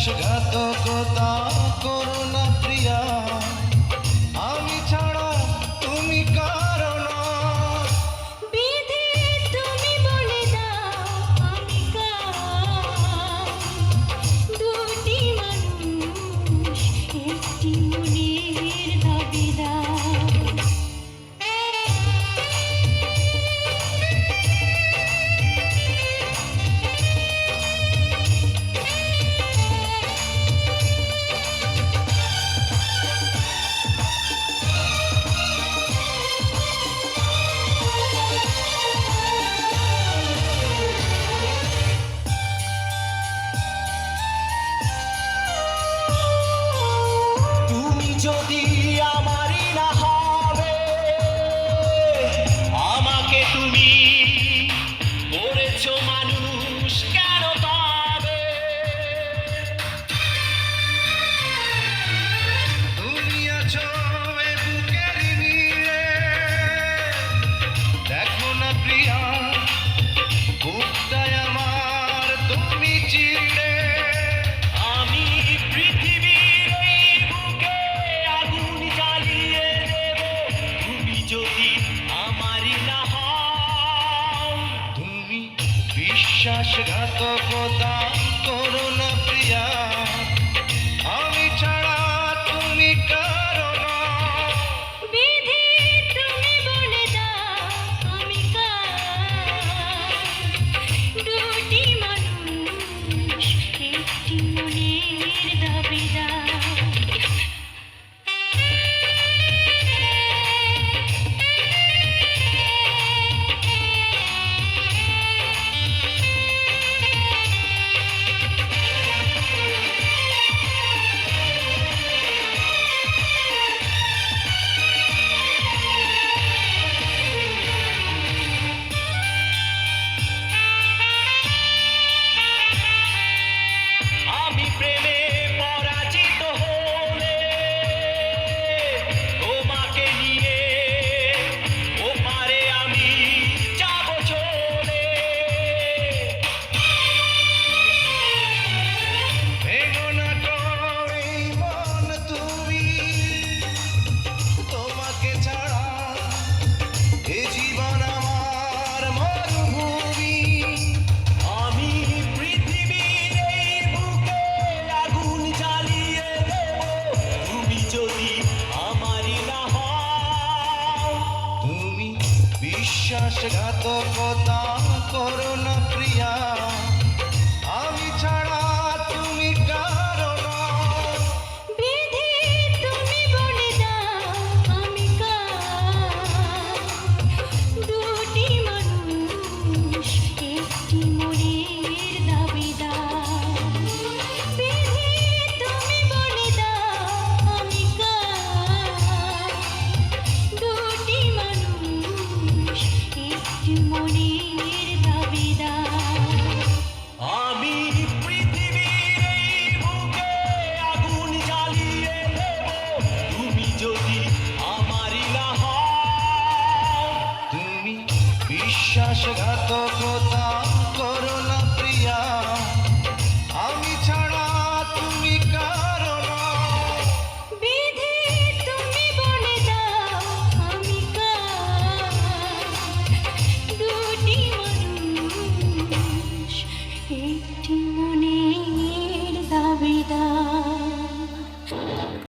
বিশ্বাসঘাতকতা করো না প্রিয়া, আমি ছাড়া তুমি কারো না। বিধি তুমি বলে দাও আমি কার, দুটি মানুষ একটি মনের দাবিদার। যদি আমারই না হবে, আমাকে তুমি করেছো মানুষ কেন পাবে? তুমি আছো এ বুকের নীড়ে, দেখো না প্রিয়া বুকটায় আমার তুমি চিড়ে। আমি পৃথিবীর এই বুকে আগুন জ্বালিয়ে দেব, তুমি যদি আমারই না হও। তুমি বিশ্বাসঘাতকতা করো না প্রিয়া, আমি ছাড়া তুমি কারো না। বিধি তুমি বলে দাও আমি কার, দুটি মানুষ একটি মনের দাবিদার। আমি প্রেমে পরাজিত হলে তোমাকে নিয়ে ওপারে আমি যাব চলে। ভেঙো না তো এই মন তুমি, তোমাকে ছাড়া এ জীবন আমার মরুভূমি। আমি পৃথিবীর এই বুকে আগুন জ্বালিয়ে দেব, তুমি যদি আমারই না হও। তুমি বিশ্বাসঘাতকতা করো না প্রিয়া, আমি ছাড়া তুমি কারো না। বিধি তুমি বলে দাও আমি কার, দুটি মানুষ একটি মনের দাবিদার। বিধি তুমি বলে দাও আমি কার, দুটি মানুষ একটি মনের দাবিদার। আমি পৃথিবীর এই বুকে আগুন জ্বালিয়ে দেব, তুমি যদি আমারই না হও। তুমি বিশ্বাসঘাতকতা করো